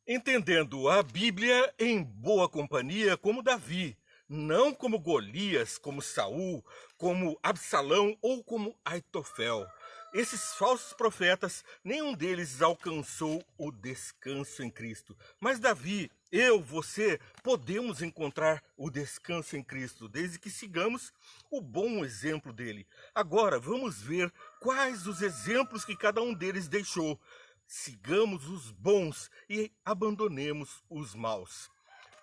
entendendo a Bíblia em boa companhia como Davi, não como Golias, como Saul, como Absalão ou como Aitofel. Esses falsos profetas, nenhum deles alcançou o descanso em Cristo. Mas Davi, eu, você, podemos encontrar o descanso em Cristo, desde que sigamos o bom exemplo dele. Agora, vamos ver quais os exemplos que cada um deles deixou. Sigamos os bons e abandonemos os maus.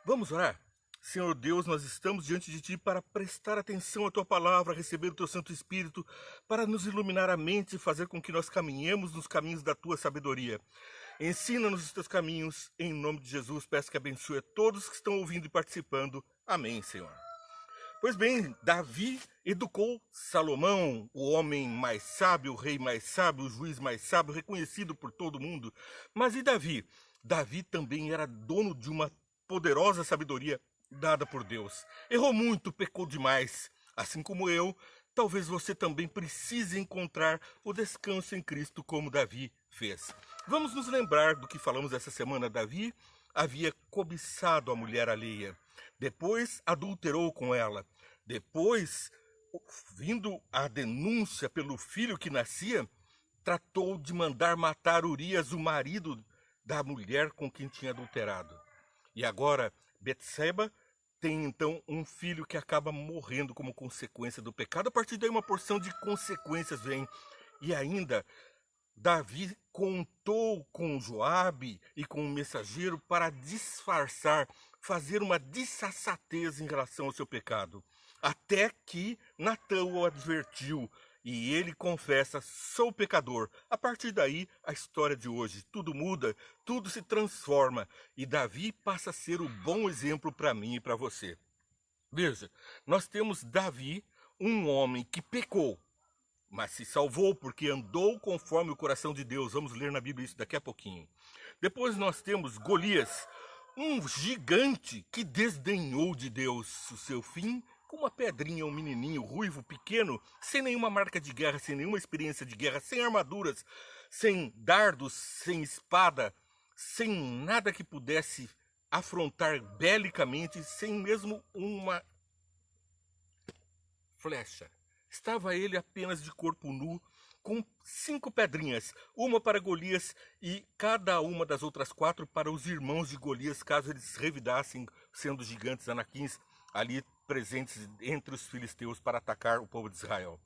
Vamos orar? Senhor Deus, nós estamos diante de Ti para prestar atenção à Tua palavra, receber o Teu Santo Espírito, para nos iluminar a mente e fazer com que nós caminhemos nos caminhos da Tua sabedoria. Ensina-nos os Teus caminhos, em nome de Jesus, peço que abençoe a todos que estão ouvindo e participando. Amém, Senhor. Pois bem, Davi educou Salomão, o homem mais sábio, o rei mais sábio, o juiz mais sábio, reconhecido por todo mundo. Mas e Davi? Davi também era dono de uma poderosa sabedoria dada por Deus. Errou muito, pecou demais. Assim como eu, talvez você também precise encontrar o descanso em Cristo como Davi fez. Vamos nos lembrar do que falamos essa semana. Davi havia cobiçado a mulher alheia. Depois adulterou com ela. Depois, vindo a denúncia pelo filho que nascia, tratou de mandar matar Urias, o marido da mulher com quem tinha adulterado. E agora, Betseba tem então um filho que acaba morrendo como consequência do pecado. A partir daí uma porção de consequências vem. E ainda, Davi contou com Joabe e com o mensageiro para disfarçar, fazer uma dissensatez em relação ao seu pecado. Até que Natã o advertiu e ele confessa, sou pecador. A partir daí, a história de hoje, tudo muda, tudo se transforma e Davi passa a ser o bom exemplo para mim e para você. Veja, nós temos Davi, um homem que pecou, mas se salvou porque andou conforme o coração de Deus. Vamos ler na Bíblia isso daqui a pouquinho. Depois nós temos Golias, um gigante que desdenhou de Deus. O seu fim, com uma pedrinha, um menininho ruivo, pequeno, sem nenhuma marca de guerra, sem nenhuma experiência de guerra, sem armaduras, sem dardos, sem espada, sem nada que pudesse afrontar belicamente, sem mesmo uma flecha. Estava ele apenas de corpo nu, com 5 pedrinhas, uma para Golias e cada uma das outras 4 para os irmãos de Golias, caso eles revidassem, sendo gigantes anaquins ali presentes entre os filisteus para atacar o povo de Israel.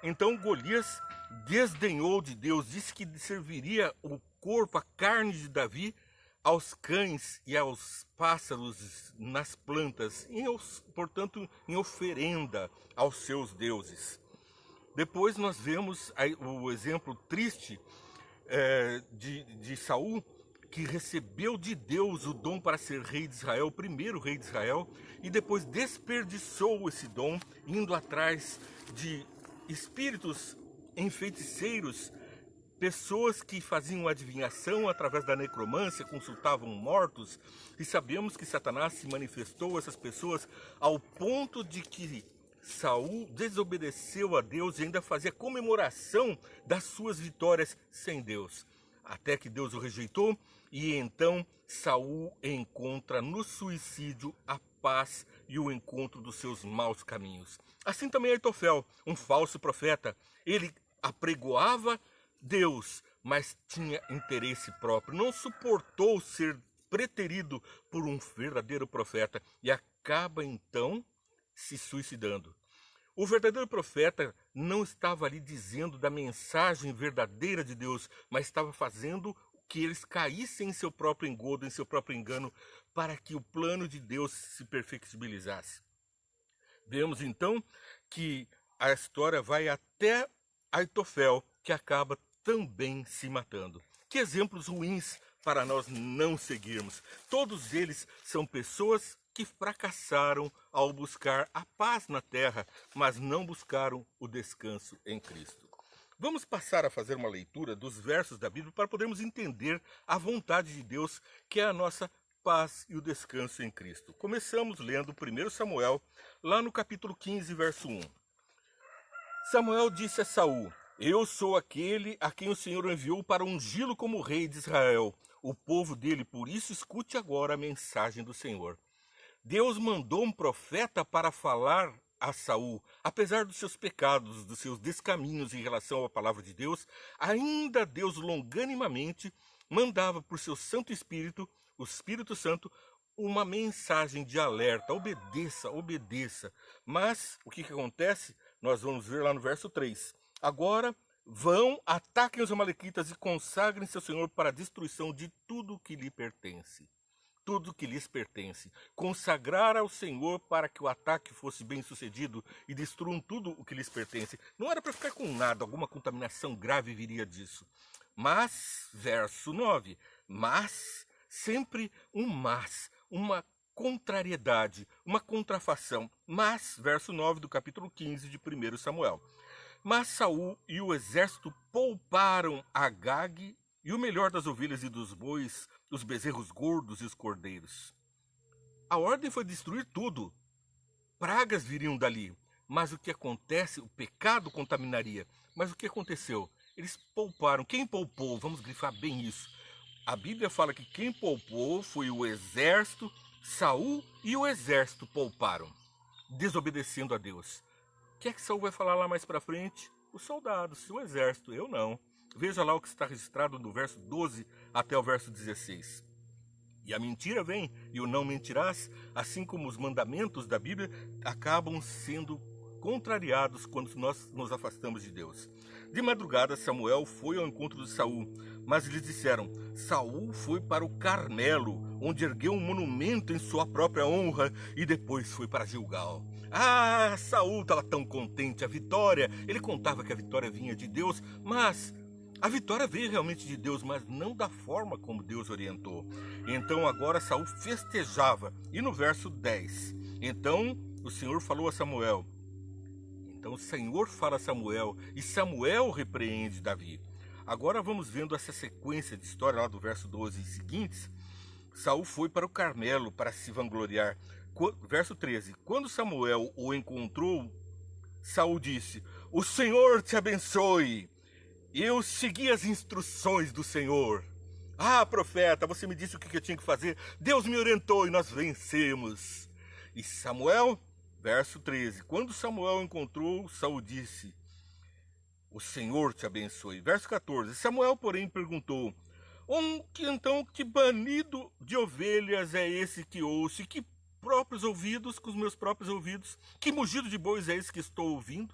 Então Golias desdenhou de Deus, disse que serviria o corpo, a carne de Davi, aos cães e aos pássaros nas plantas, portanto, em oferenda aos seus deuses. Depois nós vemos o exemplo triste de Saul, que recebeu de Deus o dom para ser rei de Israel, o primeiro rei de Israel, e depois desperdiçou esse dom, indo atrás de espíritos enfeiticeiros, pessoas que faziam adivinhação através da necromância, consultavam mortos, e sabemos que Satanás se manifestou a essas pessoas ao ponto de que Saul desobedeceu a Deus e ainda fazia comemoração das suas vitórias sem Deus. Até que Deus o rejeitou e então Saul encontra no suicídio a paz e o encontro dos seus maus caminhos. Assim também Aitofel, um falso profeta, ele apregoava Deus, mas tinha interesse próprio, não suportou ser preterido por um verdadeiro profeta e acaba então se suicidando. O verdadeiro profeta não estava ali dizendo da mensagem verdadeira de Deus, mas estava fazendo que eles caíssem em seu próprio engodo, em seu próprio engano, para que o plano de Deus se perfectibilizasse. Vemos então que a história vai até Aitofel, que acaba também se matando. Que exemplos ruins para nós não seguirmos. Todos eles são pessoas que fracassaram ao buscar a paz na terra, mas não buscaram o descanso em Cristo. Vamos passar a fazer uma leitura dos versos da Bíblia para podermos entender a vontade de Deus, que é a nossa paz e o descanso em Cristo. Começamos lendo 1 Samuel, lá no capítulo 15, verso 1. Samuel disse a Saul: eu sou aquele a quem o Senhor enviou para ungí-lo como rei de Israel. o povo dele. Por isso, escute agora a mensagem do Senhor. Deus mandou um profeta para falar a Saul. Apesar dos seus pecados, dos seus descaminhos em relação à palavra de Deus, ainda Deus longanimamente mandava por seu Santo Espírito, o Espírito Santo, uma mensagem de alerta: obedeça, obedeça. Mas o que acontece? Nós vamos ver lá no verso 3. Agora vão, ataquem os amalequitas e consagrem-se ao Senhor para a destruição de tudo que lhe pertence. Tudo que lhes pertence. Consagrar ao Senhor para que o ataque fosse bem sucedido e destruam tudo o que lhes pertence. Não era para ficar com nada, alguma contaminação grave viria disso. Mas, verso 9, mas, sempre um mas, uma contrariedade, uma contrafação. Mas, verso 9 do capítulo 15 de 1 Samuel. Mas Saul e o exército pouparam Agag e o melhor das ovelhas e dos bois, os bezerros gordos e os cordeiros. A ordem foi destruir tudo. Pragas viriam dali. Mas o que acontece? O pecado contaminaria. Mas o que aconteceu? Eles pouparam. Quem poupou? Vamos grifar bem isso. A Bíblia fala que quem poupou foi o exército. Saul e o exército pouparam, desobedecendo a Deus. O que é que Saul vai falar lá mais para frente? Os soldados, o exército, eu não. Veja lá o que está registrado do verso 12 até o verso 16. E a mentira vem, e o não mentirás, assim como os mandamentos da Bíblia, acabam sendo contrariados quando nós nos afastamos de Deus. De madrugada, Samuel foi ao encontro de Saul, mas lhes disseram: Saul foi para o Carmelo, onde ergueu um monumento em sua própria honra, e depois foi para Gilgal. Ah, Saul estava tão contente, a vitória, ele contava que a vitória vinha de Deus, mas a vitória veio realmente de Deus, mas não da forma como Deus orientou. Então agora Saul festejava. E no verso 10, então o Senhor falou a Samuel. Então o Senhor fala a Samuel e Samuel repreende Davi. Agora vamos vendo essa sequência de história lá do verso 12 e seguintes. Saul foi para o Carmelo para se vangloriar. Verso 13, quando Samuel o encontrou, Saul disse: o Senhor te abençoe. Eu segui as instruções do Senhor. Ah, profeta, você me disse o que eu tinha que fazer. Deus me orientou e nós vencemos. E Samuel, verso 13. Quando Samuel encontrou, Saul disse: o Senhor te abençoe. Verso 14. Samuel, porém, perguntou: que banido de ovelhas é esse que ouço? E que próprios ouvidos, com os meus próprios ouvidos? Que mugido de bois é esse que estou ouvindo?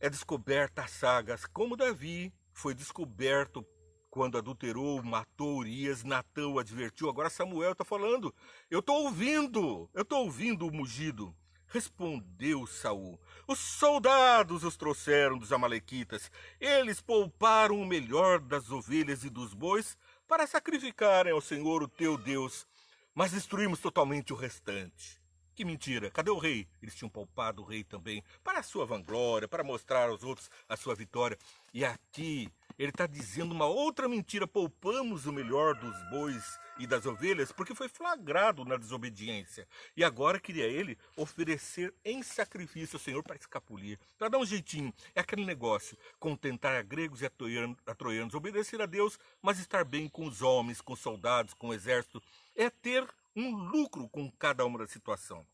É descoberta a saga, como Davi foi descoberto quando adulterou, matou Urias, Natã o advertiu. Agora Samuel está falando: eu estou ouvindo o mugido. Respondeu Saul: os soldados os trouxeram dos amalequitas. Eles pouparam o melhor das ovelhas e dos bois para sacrificarem ao Senhor o teu Deus, mas destruímos totalmente o restante. Que mentira, cadê o rei? Eles tinham poupado o rei também, para a sua vanglória, para mostrar aos outros a sua vitória. E aqui ele está dizendo uma outra mentira: poupamos o melhor dos bois e das ovelhas, porque foi flagrado na desobediência. E agora queria ele oferecer em sacrifício ao Senhor para escapulir, para dar um jeitinho. É aquele negócio: contentar a gregos e a troianos, obedecer a Deus, mas estar bem com os homens, com os soldados, com o exército. É ter um lucro com cada uma da situação.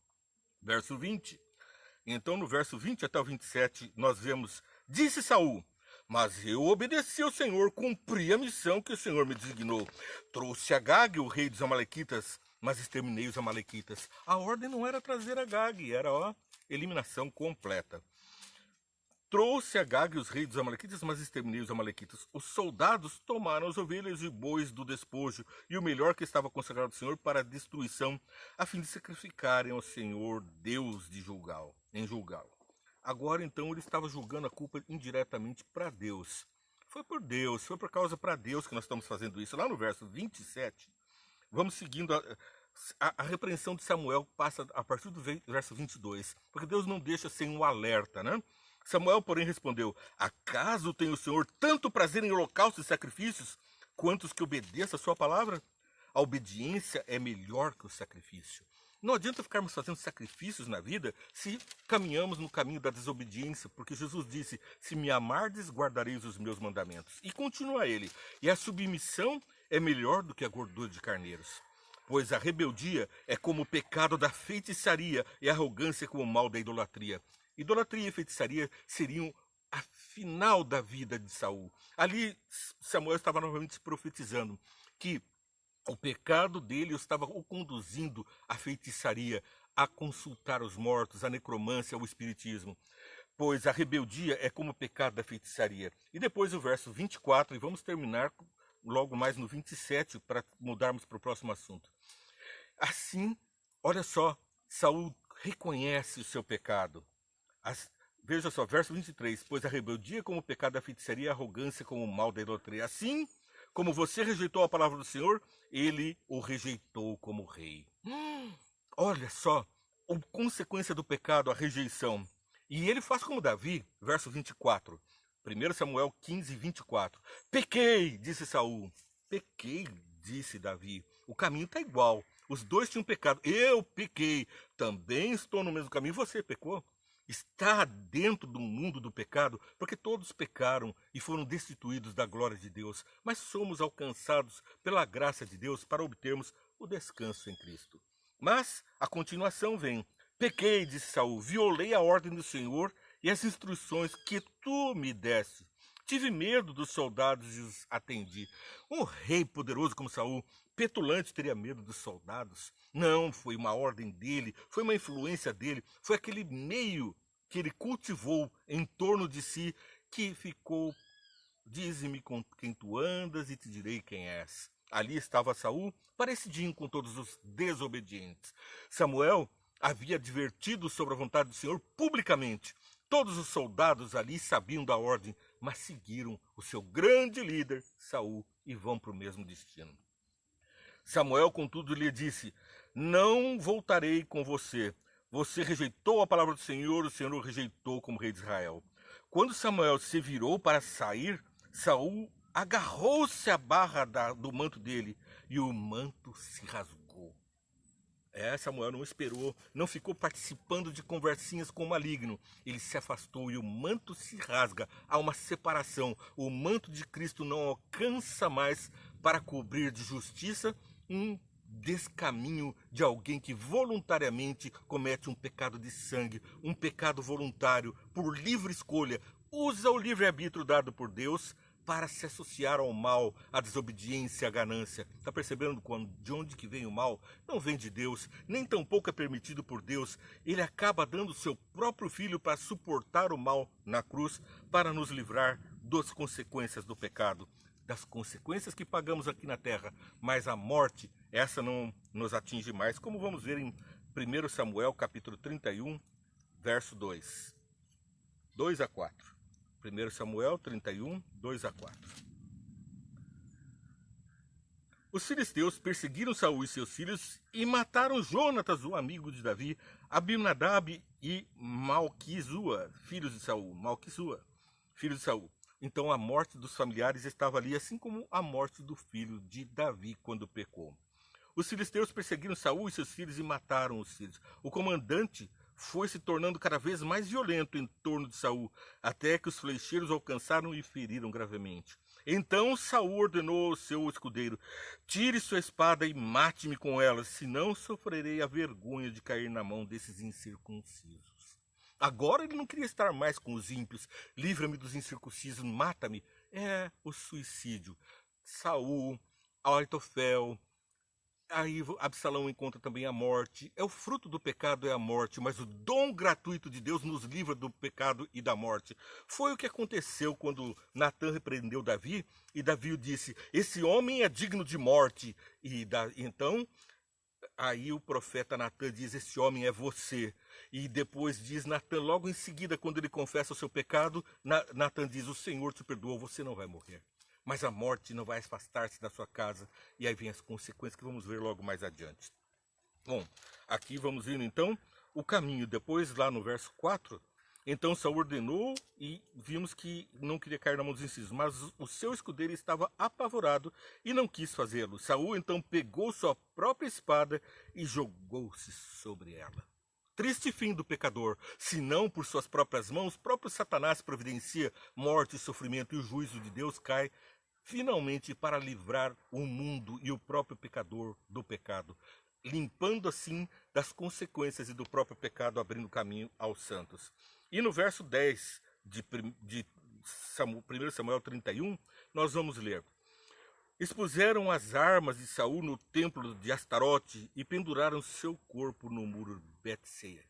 Verso 20. Então, no verso 20 até o 27, nós vemos: disse Saul: mas eu obedeci ao Senhor, cumpri a missão que o Senhor me designou. Trouxe Agag, o rei dos amalequitas, mas exterminei os amalequitas. A ordem não era trazer Agag, era eliminação completa. Trouxe Agag, os reis dos amalequitas, mas exterminei os amalequitas. Os soldados tomaram as ovelhas e bois do despojo e o melhor que estava consagrado ao Senhor para a destruição, a fim de sacrificarem ao Senhor, Deus de Gilgal, em Gilgal. Agora então ele estava julgando a culpa indiretamente para Deus. Foi por Deus, foi por causa para Deus que nós estamos fazendo isso. Lá no verso 27, vamos seguindo a repreensão de Samuel, passa a partir do verso 22, porque Deus não deixa sem um alerta, né? Samuel, porém, respondeu: acaso tem o Senhor tanto prazer em holocaustos e sacrifícios, quanto os que obedeçam a sua palavra? A obediência é melhor que o sacrifício, Não adianta ficarmos fazendo sacrifícios na vida se caminhamos no caminho da desobediência, porque Jesus disse: se me amardes, guardareis os meus mandamentos. E continua ele: e a submissão é melhor do que a gordura de carneiros. Pois a rebeldia é como o pecado da feitiçaria e a arrogância como o mal da idolatria. Idolatria e feitiçaria seriam a final da vida de Saul. Ali Samuel estava novamente profetizando que o pecado dele estava o conduzindo à feitiçaria, a consultar os mortos, à necromância, ao espiritismo. Pois a rebeldia é como o pecado da feitiçaria. E depois o verso 24, e vamos terminar logo mais no 27, para mudarmos para o próximo assunto. Assim, olha só, Saul reconhece o seu pecado. Veja só, verso 23. Pois a rebeldia é como o pecado da feitiçaria e a arrogância como o mal da idolatria. Assim como você rejeitou a palavra do Senhor, ele o rejeitou como rei. Olha só, a consequência do pecado, a rejeição. E ele faz como Davi, verso 24. 1 Samuel 15, 24. Pequei, disse Saul. Pequei, disse Davi. O caminho está igual. Os dois tinham pecado. Eu pequei. Também estou no mesmo caminho. Você pecou? Está dentro do mundo do pecado, porque todos pecaram e foram destituídos da glória de Deus, mas somos alcançados pela graça de Deus para obtermos o descanso em Cristo. Mas a continuação vem. Pequei, disse Saul, violei a ordem do Senhor e as instruções que tu me deste. Tive medo dos soldados e os atendi. Um rei poderoso como Saul, petulante, teria medo dos soldados? Não, foi uma ordem dele, foi uma influência dele, foi aquele meio que ele cultivou em torno de si que ficou: dize-me com quem tu andas e te direi quem és. Ali estava Saul, parecidinho com todos os desobedientes. Samuel havia advertido sobre a vontade do Senhor publicamente. Todos os soldados ali sabiam da ordem, mas seguiram o seu grande líder, Saul, e vão para o mesmo destino. Samuel, contudo, lhe disse: não voltarei com você. Você rejeitou a palavra do Senhor, o Senhor o rejeitou como rei de Israel. Quando Samuel se virou para sair, Saul agarrou-se à barra do manto dele e o manto se rasgou. Samuel não esperou, não ficou participando de conversinhas com o maligno. Ele se afastou e o manto se rasga. Há uma separação. O manto de Cristo não alcança mais para cobrir de justiça um descaminho de alguém que voluntariamente comete um pecado de sangue, um pecado voluntário, por livre escolha, usa o livre-arbítrio dado por Deus para se associar ao mal, à desobediência, à ganância. Está percebendo de onde que vem o mal? Não vem de Deus, nem tampouco é permitido por Deus. Ele acaba dando seu próprio filho para suportar o mal na cruz, para nos livrar das consequências do pecado, das consequências que pagamos aqui na terra. Mas a morte, essa não nos atinge mais, como vamos ver em 1 Samuel capítulo 31, verso 2. 2 a 4. 1 Samuel 31, 2 a 4. Os filisteus perseguiram Saul e seus filhos e mataram Jonatas, o amigo de Davi, Abinadab e Malquisua, filhos de Saul. Então a morte dos familiares estava ali, assim como a morte do filho de Davi quando pecou. Os filisteus perseguiram Saul e seus filhos e mataram os filhos. O comandante foi se tornando cada vez mais violento em torno de Saul, até que os flecheiros o alcançaram e feriram gravemente. Então Saul ordenou ao seu escudeiro: tire sua espada e mate-me com ela, senão sofrerei a vergonha de cair na mão desses incircuncisos. Agora ele não queria estar mais com os ímpios. Livra-me dos incircuncisos, mata-me. É o suicídio. Saul, Aitofel. Aí Absalão encontra também a morte. É o fruto do pecado, é a morte, mas o dom gratuito de Deus nos livra do pecado e da morte. Foi o que aconteceu quando Natã repreendeu Davi, e Davi disse: esse homem é digno de morte. Então, aí o profeta Natã diz: esse homem é você. E depois diz Natã, logo em seguida, quando ele confessa o seu pecado, Natã diz: o Senhor te perdoou, você não vai morrer. Mas a morte não vai afastar-se da sua casa. E aí vem as consequências que vamos ver logo mais adiante. Bom, aqui vamos indo então o caminho. Depois, lá no verso 4, Então Saul ordenou e vimos que não queria cair na mão dos incisos, mas o seu escudeiro estava apavorado e não quis fazê-lo. Saul então pegou sua própria espada e jogou-se sobre ela. Triste fim do pecador, se não por suas próprias mãos, próprio Satanás providencia morte e sofrimento, e o juízo de Deus cai finalmente para livrar o mundo e o próprio pecador do pecado, limpando assim das consequências e do próprio pecado, abrindo caminho aos santos. E no verso 10 de 1 Samuel 31, nós vamos ler: expuseram as armas de Saul no templo de Astarote e penduraram seu corpo no muro de Betseia.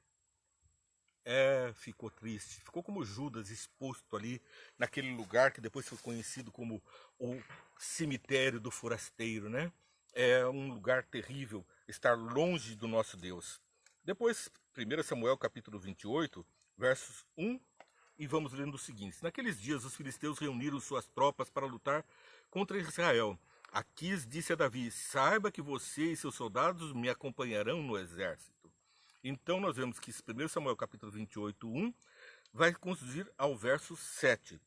Ficou triste, ficou como Judas exposto ali naquele lugar que depois foi conhecido como o cemitério do forasteiro, né? É um lugar terrível estar longe do nosso Deus. Depois, 1 Samuel capítulo 28, versos 1, e vamos lendo o seguinte: naqueles dias os filisteus reuniram suas tropas para lutar contra Israel. Aquis disse a Davi: saiba que você e seus soldados me acompanharão no exército. Então nós vemos que 1 Samuel capítulo 28, 1, vai conduzir ao verso 7.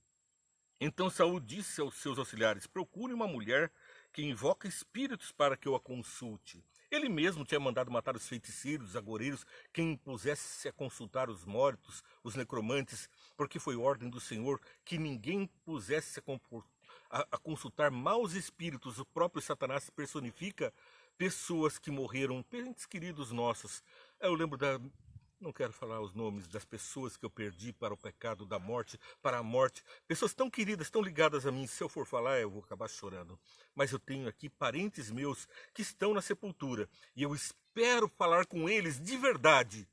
Então Saul disse aos seus auxiliares: procure uma mulher que invoca espíritos para que eu a consulte. Ele mesmo tinha mandado matar os feiticeiros, os agoureiros, quem pusesse a consultar os mortos, os necromantes, porque foi ordem do Senhor que ninguém pusesse a consultar maus espíritos. O próprio Satanás personifica pessoas que morreram, parentes queridos nossos. Eu lembro não quero falar os nomes das pessoas que eu perdi para o pecado da morte, para a morte. Pessoas tão queridas, tão ligadas a mim. Se eu for falar, eu vou acabar chorando. Mas eu tenho aqui parentes meus que estão na sepultura. E eu espero falar com eles de verdade.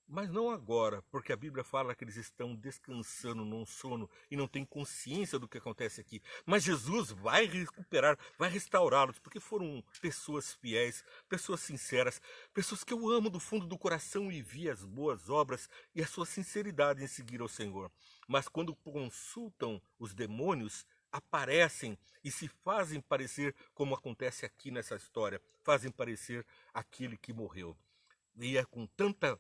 Mas não agora, porque a Bíblia fala que eles estão descansando num sono e não têm consciência do que acontece aqui. Mas Jesus vai recuperar, vai restaurá-los, porque foram pessoas fiéis, pessoas sinceras, pessoas que eu amo do fundo do coração e vi as boas obras e a sua sinceridade em seguir ao Senhor. Mas quando consultam os demônios, aparecem e se fazem parecer, como acontece aqui nessa história, fazem parecer aquele que morreu. E é com tanta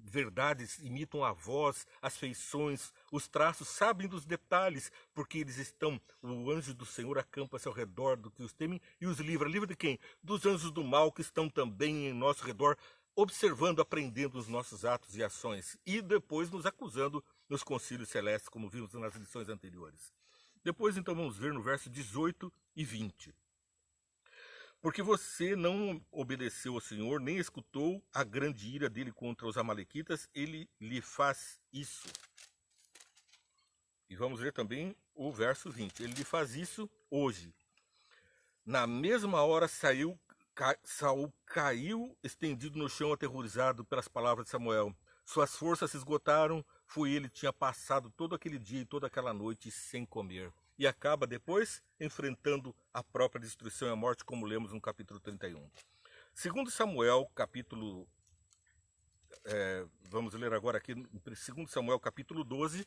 verdades, imitam a voz, as feições, os traços, sabem dos detalhes, porque eles estão, o anjo do Senhor acampa-se ao redor do que os temem e os livra. Livra de quem? Dos anjos do mal que estão também em nosso redor, observando, aprendendo os nossos atos e ações, e depois nos acusando nos concílios celestes, como vimos nas lições anteriores. Depois, então, vamos ver no verso 18 e 20. Porque você não obedeceu ao Senhor, nem escutou a grande ira dele contra os amalequitas, ele lhe faz isso. E vamos ver também o verso 20. Ele lhe faz isso hoje. Na mesma hora Saul caiu, estendido no chão, aterrorizado pelas palavras de Samuel. Suas forças se esgotaram, foi ele que tinha passado todo aquele dia e toda aquela noite sem comer. E acaba depois enfrentando a própria destruição e a morte, como lemos no capítulo 31. Segundo Samuel, vamos ler agora aqui, 2 Samuel capítulo 12,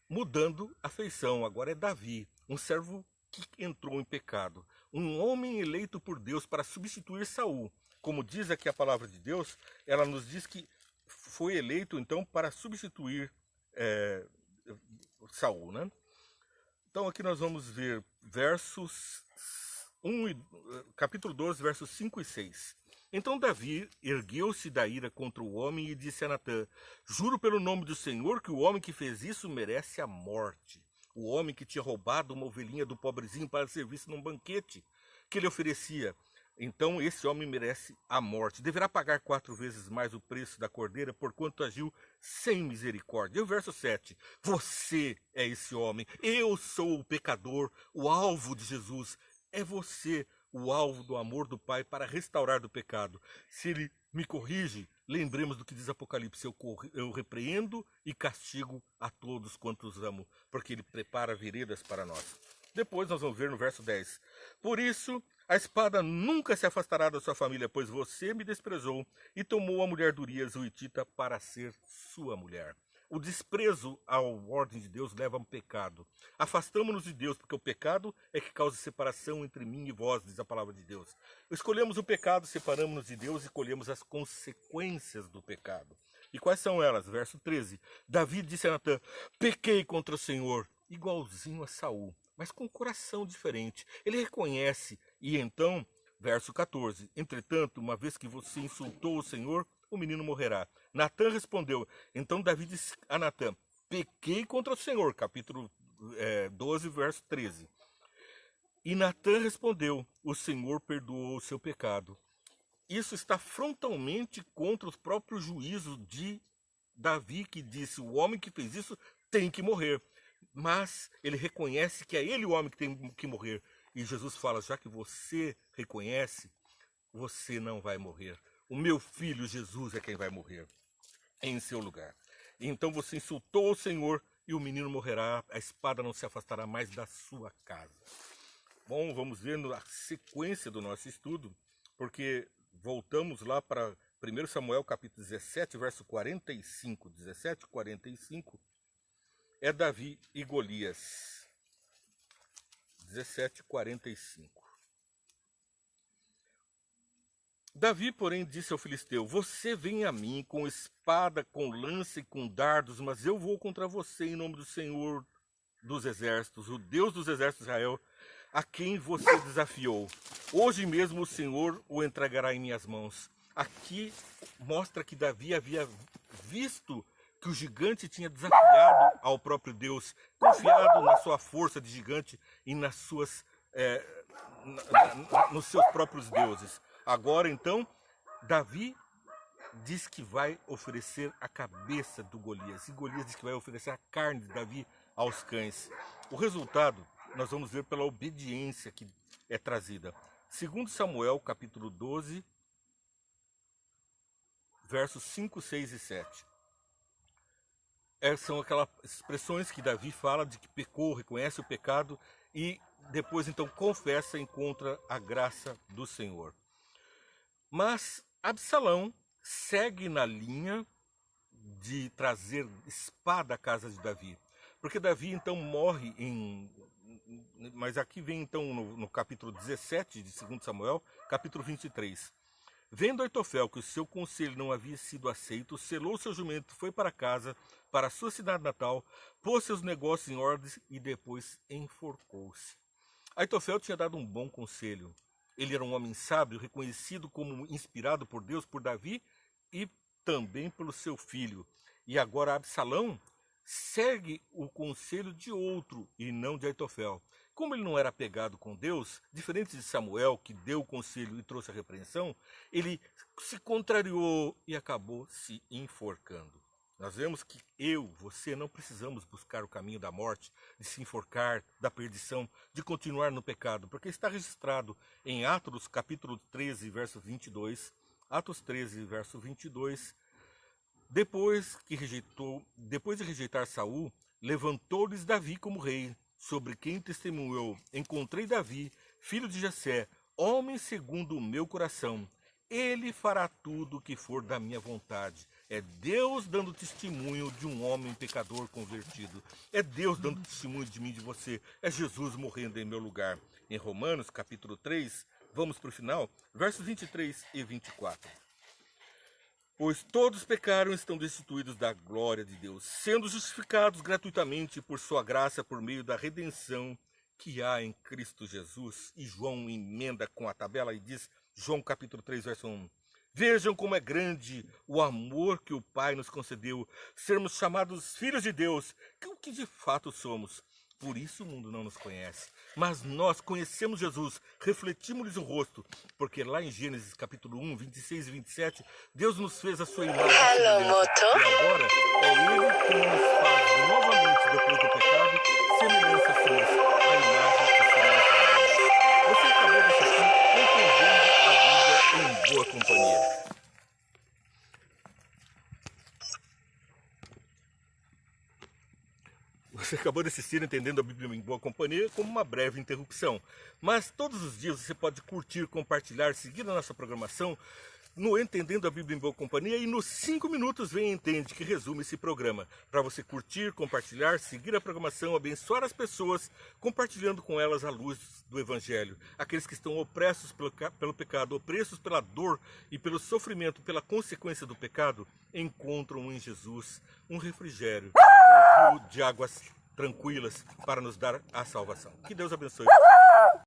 mudando a feição. Agora é Davi, um servo que entrou em pecado. Um homem eleito por Deus para substituir Saul. Como diz aqui a palavra de Deus, ela nos diz que foi eleito então para substituir Saul, né? Então aqui nós vamos ver capítulo 12, versos 5 e 6. Então Davi ergueu-se da ira contra o homem e disse a Natã: juro pelo nome do Senhor que o homem que fez isso merece a morte. O homem que tinha roubado uma ovelhinha do pobrezinho para servir-se num banquete que ele oferecia. Então esse homem merece a morte. Deverá pagar 4 vezes mais o preço da cordeira, porquanto agiu sem misericórdia. E o verso 7. Você é esse homem. Eu sou o pecador, o alvo de Jesus. É você o alvo do amor do Pai para restaurar do pecado. Se ele me corrige, lembremos do que diz Apocalipse. Eu repreendo e castigo a todos quantos amo, porque ele prepara veredas para nós. Depois nós vamos ver no verso 10. Por isso, a espada nunca se afastará da sua família, pois você me desprezou e tomou a mulher de Urias, o hitita, para ser sua mulher. O desprezo à ordem de Deus leva a um pecado. Afastamo-nos de Deus, porque o pecado é que causa separação entre mim e vós, diz a palavra de Deus. Escolhemos o pecado, separamos-nos de Deus e colhemos as consequências do pecado. E quais são elas? Verso 13. Davi disse a Natã: pequei contra o Senhor, igualzinho a Saul, mas com um coração diferente. Ele reconhece, e então, verso 14. Entretanto, uma vez que você insultou o Senhor, o menino morrerá. Natã respondeu. Então Davi disse a Natã: pequei contra o Senhor. Capítulo 12, verso 13. E Natã respondeu: o Senhor perdoou o seu pecado. Isso está frontalmente contra os próprios juízos de Davi, que disse: o homem que fez isso tem que morrer. Mas ele reconhece que é ele o homem que tem que morrer. E Jesus fala: já que você reconhece, você não vai morrer. O meu filho Jesus é quem vai morrer em seu lugar. Então você insultou o Senhor e o menino morrerá, a espada não se afastará mais da sua casa. Bom, vamos ver a sequência do nosso estudo, porque voltamos lá para 1 Samuel capítulo 17, verso 45. 17, 45 é Davi e Golias. 17, 45. Davi, porém, disse ao filisteu: você vem a mim com espada, com lança e com dardos, mas eu vou contra você em nome do Senhor dos exércitos, o Deus dos exércitos de Israel, a quem você desafiou. Hoje mesmo o Senhor o entregará em minhas mãos. Aqui mostra que Davi havia visto que o gigante tinha desafiado ao próprio Deus, confiado na sua força de gigante e nas suas, nos seus próprios deuses. Agora, então, Davi diz que vai oferecer a cabeça do Golias. E Golias diz que vai oferecer a carne de Davi aos cães. O resultado nós vamos ver pela obediência que é trazida. Segundo Samuel, capítulo 12, versos 5, 6 e 7. São aquelas expressões que Davi fala de que pecou, reconhece o pecado e depois então confessa e encontra a graça do Senhor. Mas Absalão segue na linha de trazer espada à casa de Davi. Porque Davi então morre Mas aqui vem então no capítulo 17 de 2 Samuel, capítulo 23. Vendo Aitofel que o seu conselho não havia sido aceito, selou seu jumento, foi para casa, para a sua cidade natal, pôs seus negócios em ordem e depois enforcou-se. Aitofel tinha dado um bom conselho. Ele era um homem sábio, reconhecido como inspirado por Deus, por Davi e também pelo seu filho. E agora Absalão segue o conselho de outro e não de Aitofel. Como ele não era apegado com Deus, diferente de Samuel, que deu o conselho e trouxe a repreensão, ele se contrariou e acabou se enforcando. Nós vemos que você não precisamos buscar o caminho da morte, de se enforcar, da perdição, de continuar no pecado, porque está registrado em Atos capítulo 13, verso 22, Atos 13, verso 22, depois de rejeitar Saul, levantou-lhes Davi como rei, sobre quem testemunhou: encontrei Davi, filho de Jessé, homem segundo o meu coração. Ele fará tudo o que for da minha vontade. É Deus dando testemunho de um homem pecador convertido. É Deus dando testemunho de mim e de você. É Jesus morrendo em meu lugar. Em Romanos, capítulo 3, vamos para o final, versos 23 e 24. Pois todos pecaram e estão destituídos da glória de Deus, sendo justificados gratuitamente por sua graça por meio da redenção que há em Cristo Jesus. E João emenda com a tabela e diz, João capítulo 3, verso 1. Vejam como é grande o amor que o Pai nos concedeu, sermos chamados filhos de Deus, o que de fato somos. Por isso o mundo não nos conhece. Mas nós conhecemos Jesus, refletimos-lhes o rosto, porque lá em Gênesis capítulo 1, 26 e 27, Deus nos fez a sua imagem. Hello, Moto. E agora é Ele que nos faz novamente, depois do pecado, semelhança suas, a imagem e semelhança de Deus. Você acabou de assistir Entendendo a Bíblia em Boa Companhia. Você acabou de assistir Entendendo a Bíblia em Boa Companhia como uma breve interrupção. Mas todos os dias você pode curtir, compartilhar, seguir a nossa programação no Entendendo a Bíblia em Boa Companhia e nos 5 minutos Vem e Entende, que resume esse programa. Para você curtir, compartilhar, seguir a programação, abençoar as pessoas, compartilhando com elas a luz do Evangelho. Aqueles que estão opressos pelo pecado, opressos pela dor e pelo sofrimento, pela consequência do pecado, encontram em Jesus um refrigério, um rio de águas tranquilas para nos dar a salvação. Que Deus abençoe.